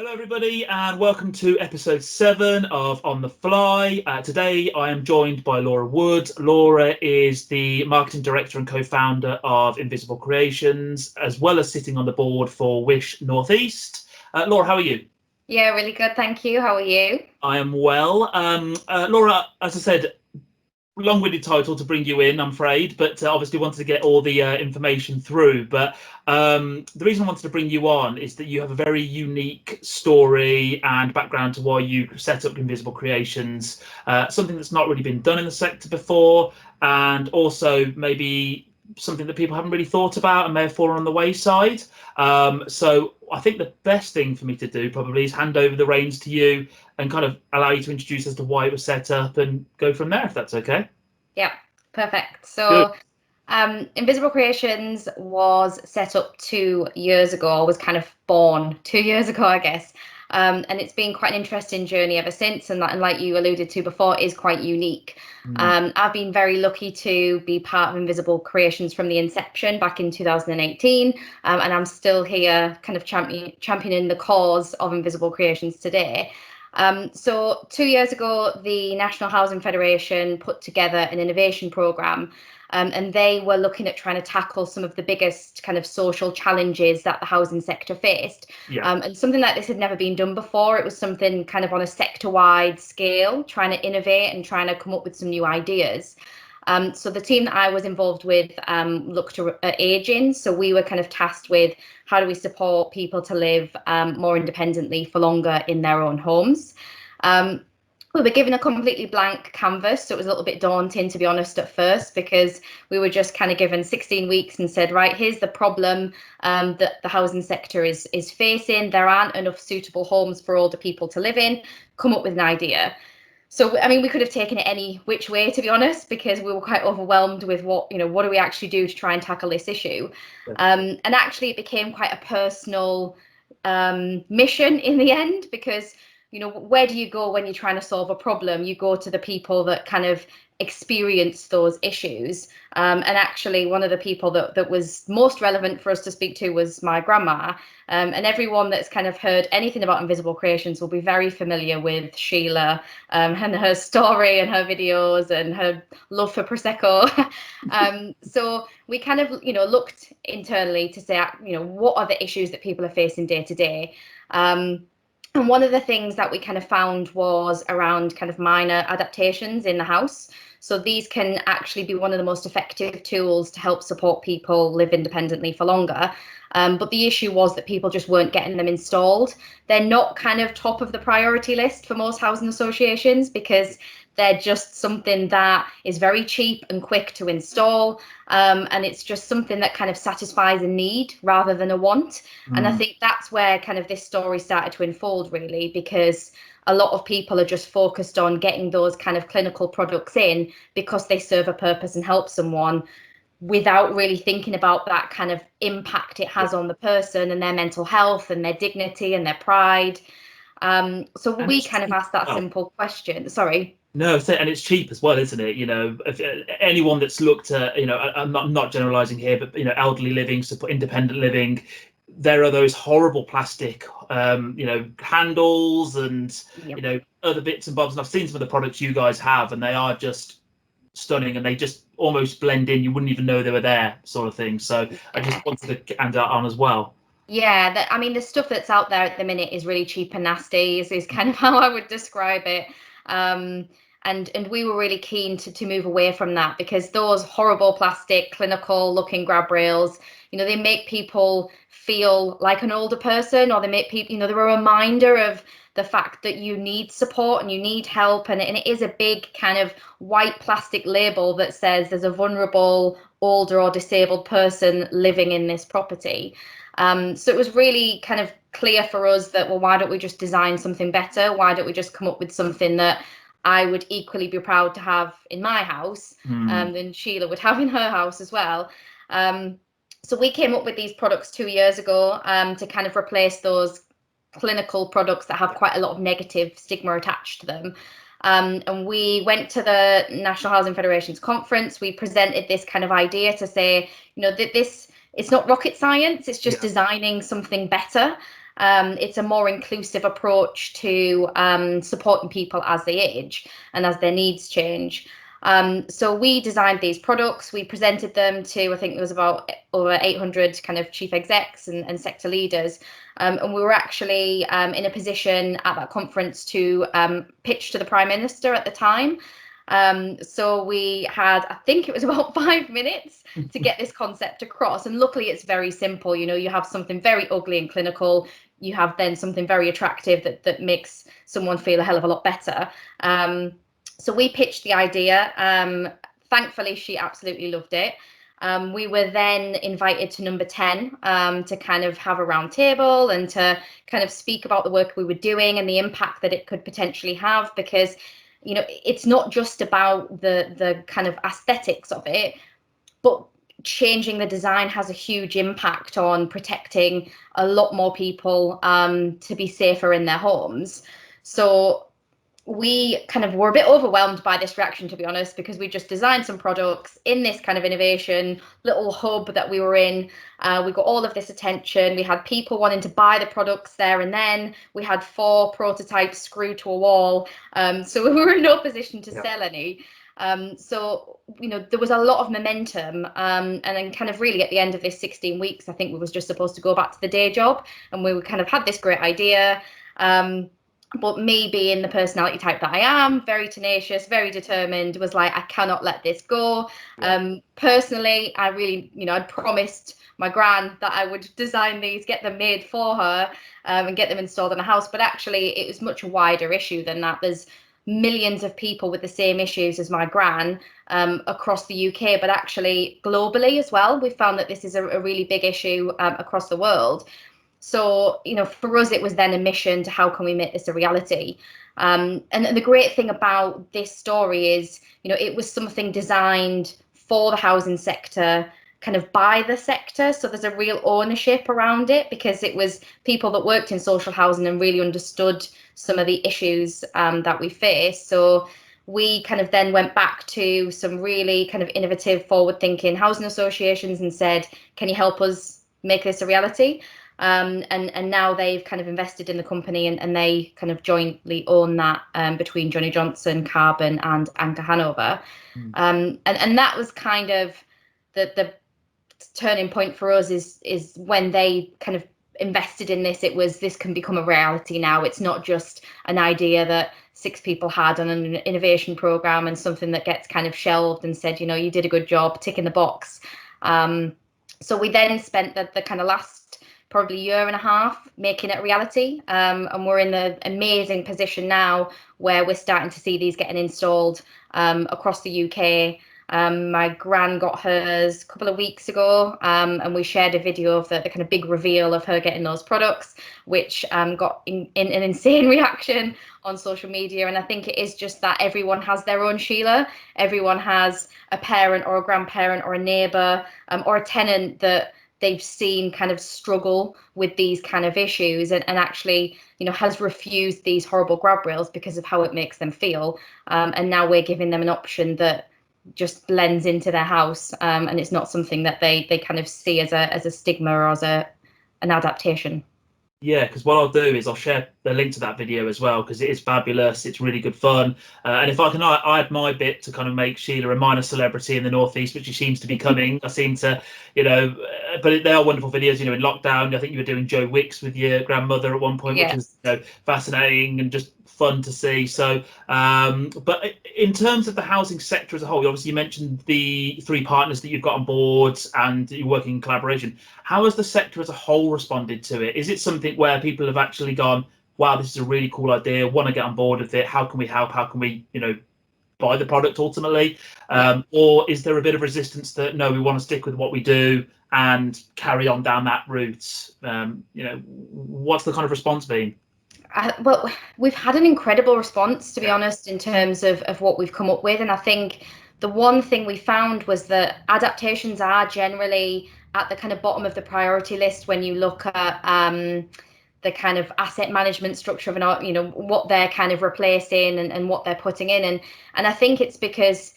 Hello, everybody, and welcome to episode 7 of On the Fly. Today, I am joined by Laura Wood. Laura is the marketing director and co-founder of Invisible Creations, as well as sitting on the board for Wish Northeast. Laura, how are you? Yeah, really good. Thank you. How are you? I am well. Laura, as I said, long-winded title to bring you in, I'm afraid, but obviously wanted to get all the information through. But the reason I wanted to bring you on is that you have a very unique story and background to why you set up Invisible Creations, something that's not really been done in the sector before, and also maybe something that people haven't really thought about and may have fallen on the wayside. So I think the best thing for me to do probably is hand over the reins to you and kind of allow you to introduce as to why it was set up and go from there, if that's okay. Yeah, perfect. Good. Invisible Creations was set up 2 years ago, was kind of born 2 years ago, I guess. And it's been quite an interesting journey ever since. And like you alluded to before, is quite unique. I've been very lucky to be part of Invisible Creations from the inception back in 2018. And I'm still here kind of championing the cause of Invisible Creations today. So 2 years ago, the National Housing Federation put together an innovation programme, and they were looking at trying to tackle some of the biggest kind of social challenges that the housing sector faced. Yeah. And something like this had never been done before. It was something kind of on a sector-wide scale, trying to innovate and trying to come up with some new ideas. So the team that I was involved with looked at ageing. So we were kind of tasked with how do we support people to live more independently for longer in their own homes. We were given a completely blank canvas, so it was a little bit daunting, to be honest, at first, because we were just kind of given 16 weeks and said, right, here's the problem that the housing sector is facing. There aren't enough suitable homes for older people to live in. Come up with an idea. So, I mean, we could have taken it any which way, to be honest, because we were quite overwhelmed with what do we actually do to try and tackle this issue? And actually, it became quite a personal mission in the end, because, where do you go when you're trying to solve a problem? You go to the people that kind of experience those issues. And actually, one of the people that was most relevant for us to speak to was my grandma. And everyone that's kind of heard anything about Invisible Creations will be very familiar with Sheila and her story and her videos and her love for Prosecco. So we kind of, looked internally to say, what are the issues that people are facing day to day? And one of the things that we kind of found was around kind of minor adaptations in the house. So these can actually be one of the most effective tools to help support people live independently for longer. But the issue was that people just weren't getting them installed. They're not kind of top of the priority list for most housing associations because they're just something that is very cheap and quick to install. And it's just something that kind of satisfies a need rather than a want. And I think that's where kind of this story started to unfold, really, because a lot of people are just focused on getting those kind of clinical products in because they serve a purpose and help someone, without really thinking about that kind of impact it has on the person and their mental health and their dignity and their pride. So And we it's kind of cheap asked as that well. simple question. Sorry. No, and it's cheap as well, isn't it? If anyone that's looked at, I'm not generalizing here, but elderly living, support, independent living, there are those horrible plastic, handles and Yep. other bits and bobs. And I've seen some of the products you guys have, and they are just stunning, and they just almost blend in. You wouldn't even know they were there, sort of thing. So I just wanted to add that on as well. Yeah, I mean, the stuff that's out there at the minute is really cheap and nasty, is kind of how I would describe it. And we were really keen to move away from that, because those horrible plastic, clinical looking grab rails, they make people feel like an older person, or they make people, they're a reminder of the fact that you need support and you need help. And it is a big kind of white plastic label that says there's a vulnerable, older or disabled person living in this property. So it was really kind of clear for us that, well, why don't we just design something better? Why don't we just come up with something that I would equally be proud to have in my house, than Sheila would have in her house as well. So we came up with these products 2 years ago to kind of replace those clinical products that have quite a lot of negative stigma attached to them. And we went to the National Housing Federation's conference. We presented this kind of idea to say, that it's not rocket science, it's just designing something better. It's a more inclusive approach to supporting people as they age and as their needs change. So we designed these products, we presented them to, I think there was about over 800 kind of chief execs and sector leaders. And we were actually in a position at that conference to pitch to the Prime Minister at the time. So we had, I think it was about 5 minutes to get this concept across. And luckily it's very simple. You know, you have something very ugly and clinical. You have then something very attractive that makes someone feel a hell of a lot better. So we pitched the idea. Thankfully, she absolutely loved it. We were then invited to number 10 to kind of have a round table and to kind of speak about the work we were doing and the impact that it could potentially have, because, you know, it's not just about the kind of aesthetics of it, but changing the design has a huge impact on protecting a lot more people to be safer in their homes. So we kind of were a bit overwhelmed by this reaction, to be honest, because we just designed some products in this kind of innovation little hub that we were in. We got all of this attention. We had people wanting to buy the products there and then. We had 4 prototypes screwed to a wall. So we were in no position to sell any. So, you know, there was a lot of momentum. And then kind of really at the end of this 16 weeks, I think we was just supposed to go back to the day job, and we kind of had this great idea. But me being the personality type that I am, very tenacious, very determined, was like, I cannot let this go. Personally, I really, you know, I'd promised my gran that I would design these, get them made for her, and get them installed in a house. But actually, it was much a wider issue than that. There's millions of people with the same issues as my gran across the UK, but actually globally as well. We found that this is a really big issue across the world. So, you know, for us, it was then a mission to how can we make this a reality? And the great thing about this story is, you know, it was something designed for the housing sector, kind of by the sector. So there's a real ownership around it, because it was people that worked in social housing and really understood some of the issues that we face. So we kind of then went back to some really kind of innovative, forward-thinking housing associations and said, can you help us make this a reality? And now they've kind of invested in the company, and they kind of jointly own that between Johnny Johnson, Carbon, and Anchor Hanover. And that was kind of the turning point for us, is when they kind of invested in this. It was, this can become a reality now. It's not just an idea that 6 people had on an innovation program and something that gets kind of shelved and said, you know, you did a good job, tick in the box. So we then spent the kind of last probably year and a half making it a reality, and we're in the amazing position now where we're starting to see these getting installed across the UK. My gran got hers a couple of weeks ago, and we shared a video of the kind of big reveal of her getting those products, which got an insane reaction on social media. And I think it is just that everyone has their own Sheila. Everyone has a parent or a grandparent or a neighbour or a tenant that they've seen kind of struggle with these kind of issues, and actually, you know, has refused these horrible grab rails because of how it makes them feel. And now we're giving them an option that just blends into their house, and it's not something that they kind of see as a stigma or as an adaptation. Yeah, because what I'll do is I'll share the link to that video as well, because it is fabulous. It's really good fun. And if I can add my bit to kind of make Sheila a minor celebrity in the Northeast, which she seems to be coming. I seem to, you know, but they are wonderful videos. You know, in lockdown, I think you were doing Joe Wicks with your grandmother at one point, which was, you know, fascinating and just fun to see. So, but in terms of the housing sector as a whole, obviously you mentioned the 3 partners that you've got on board and you're working in collaboration. How has the sector as a whole responded to it? Is it something where people have actually gone, wow, this is a really cool idea, want to get on board with it, how can we help, how can we, you know, buy the product ultimately? Or is there a bit of resistance that, no, we want to stick with what we do and carry on down that route? You know, what's the kind of response been? Well, we've had an incredible response, to be honest, in terms of what we've come up with. And I think the one thing we found was that adaptations are generally at the kind of bottom of the priority list when you look at the kind of asset management structure of an, you know, what they're kind of replacing and what they're putting in. And I think it's because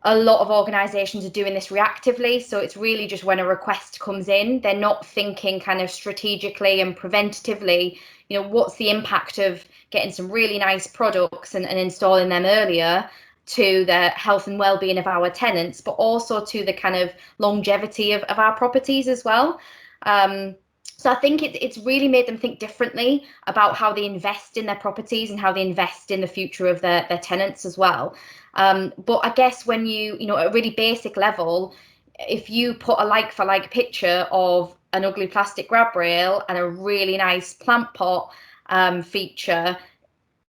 a lot of organisations are doing this reactively. So it's really just when a request comes in, they're not thinking kind of strategically and preventatively, you know, what's the impact of getting some really nice products and installing them earlier to the health and well-being of our tenants, but also to the kind of longevity of our properties as well. So I think it's really made them think differently about how they invest in their properties and how they invest in the future of their tenants as well. But I guess when you know, at a really basic level, if you put a like for like picture of an ugly plastic grab rail and a really nice plant pot feature,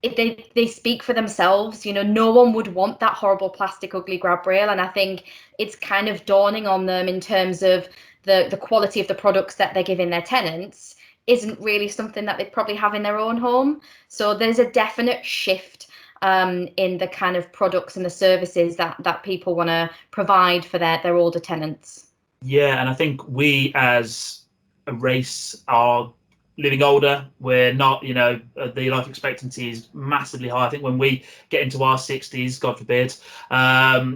they speak for themselves. You know, no one would want that horrible plastic ugly grab rail, and I think it's kind of dawning on them in terms of the quality of the products that they're giving their tenants isn't really something that they'd probably have in their own home. So there's a definite shift in the kind of products and the services that people want to provide for their older tenants. Yeah, and I think we as a race are living older. We're not, you know, the life expectancy is massively high. I think when we get into our 60s, God forbid,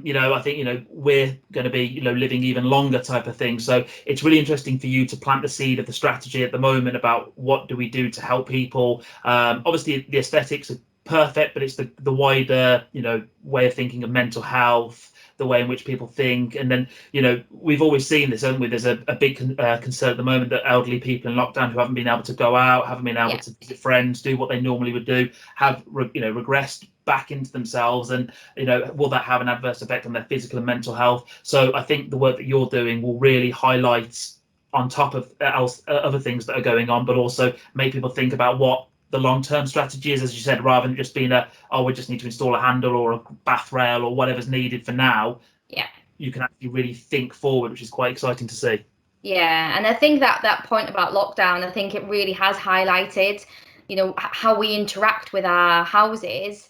you know, I think, you know, we're going to be, you know, living even longer type of thing. So it's really interesting for you to plant the seed of the strategy at the moment about what do we do to help people. Obviously, the aesthetics are perfect, but it's the wider, you know, way of thinking of mental health, the way in which people think. And then, you know, we've always seen this, haven't we? There's a big concern at the moment that elderly people in lockdown who haven't been able to go out, haven't been able to visit friends, do what they normally would do, have, you know, regressed back into themselves. And, you know, will that have an adverse effect on their physical and mental health? So I think the work that you're doing will really highlight, on top of other things that are going on, but also make people think about what the long-term strategy is, as you said, rather than just being we just need to install a handle or a bath rail or whatever's needed for now. Yeah, you can actually really think forward, which is quite exciting to see. Yeah, and I think that point about lockdown, I think it really has highlighted, you know, how we interact with our houses.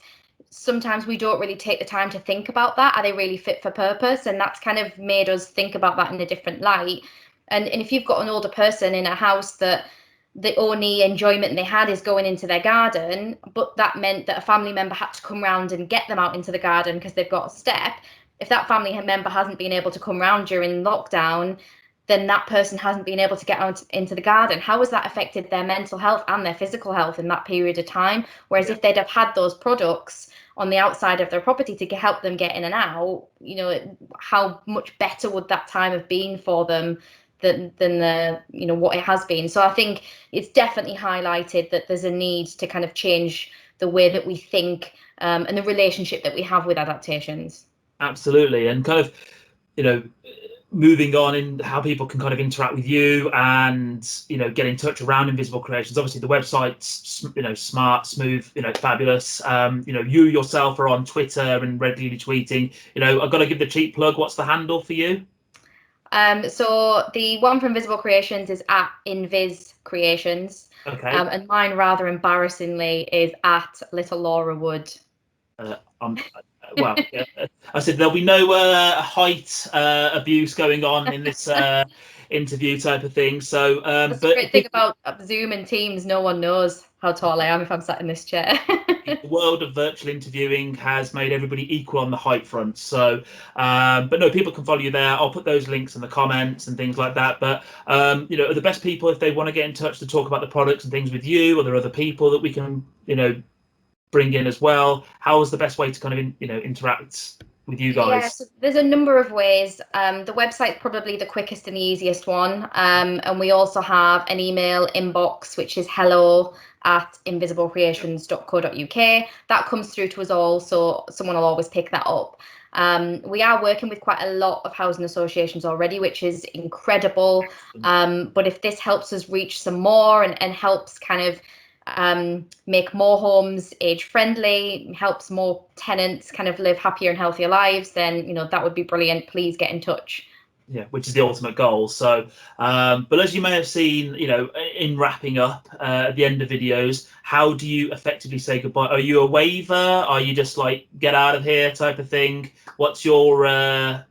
Sometimes we don't really take the time to think about that. Are they really fit for purpose? And that's kind of made us think about that in a different light. And if you've got an older person in a house that the only enjoyment they had is going into their garden, but that meant that a family member had to come round and get them out into the garden because they've got a step. If that family member hasn't been able to come round during lockdown, then that person hasn't been able to get out into the garden. How has that affected their mental health and their physical health in that period of time? Whereas if they'd have had those products on the outside of their property to help them get in and out, you know, how much better would that time have been for them than the, you know, what it has been. So I think it's definitely highlighted that there's a need to kind of change the way that we think and the relationship that we have with adaptations. Absolutely. And kind of, you know, moving on in how people can kind of interact with you and, you know, get in touch around Invisible Creations. Obviously the website's, you know, smart, smooth, you know, fabulous. You know, you yourself are on Twitter and regularly tweeting. You know, I've got to give the cheap plug. What's the handle for you? So the one for Invisible Creations is at Invis Creations. Okay. And mine, rather embarrassingly, is at Little Laura Wood. Well, I said there'll be no height abuse going on in this interview type of thing. So, that's the great thing about Zoom and Teams. No one knows how tall I am if I'm sat in this chair. The world of virtual interviewing has made everybody equal on the height front. So, but no, people can follow you there. I'll put those links in the comments and things like that. But, you know, are the best people, if they want to get in touch to talk about the products and things with you, or there are other people that we can, you know, bring in as well? How is the best way to kind of, you know, interact with you guys? Yeah, so there's a number of ways. The website's probably the quickest and the easiest one. And we also have an email inbox, which is hello@invisiblecreations.co.uk. That comes through to us all, so someone will always pick that up. We are working with quite a lot of housing associations already, which is incredible. But if this helps us reach some more and helps kind of make more homes age friendly, helps more tenants kind of live happier and healthier lives, then, you know, that would be brilliant. Please get in touch. Yeah, which is the ultimate goal. So, but as you may have seen, you know, in wrapping up at the end of videos, how do you effectively say goodbye? Are you a waiver? Are you just like get out of here type of thing? What's your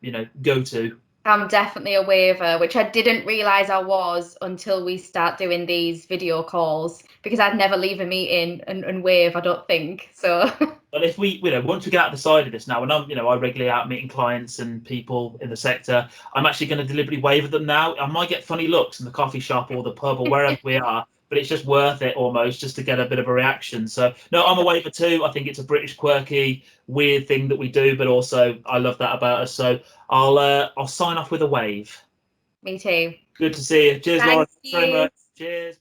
you know, go-to? I'm definitely a waver, which I didn't realise I was until we start doing these video calls, because I'd never leave a meeting and wave, I don't think. So But if we, once we get out the side of this now, and I regularly out meeting clients and people in the sector, I'm actually going to deliberately wave at them now. I might get funny looks in the coffee shop or the pub or wherever we are, but it's just worth it almost just to get a bit of a reaction. So no, I'm a waver too. I think it's a British quirky, weird thing that we do, but also I love that about us. So I'll sign off with a wave. me too. Good to see you. Cheers, Laura. Thank Thanks very you. much. Cheers.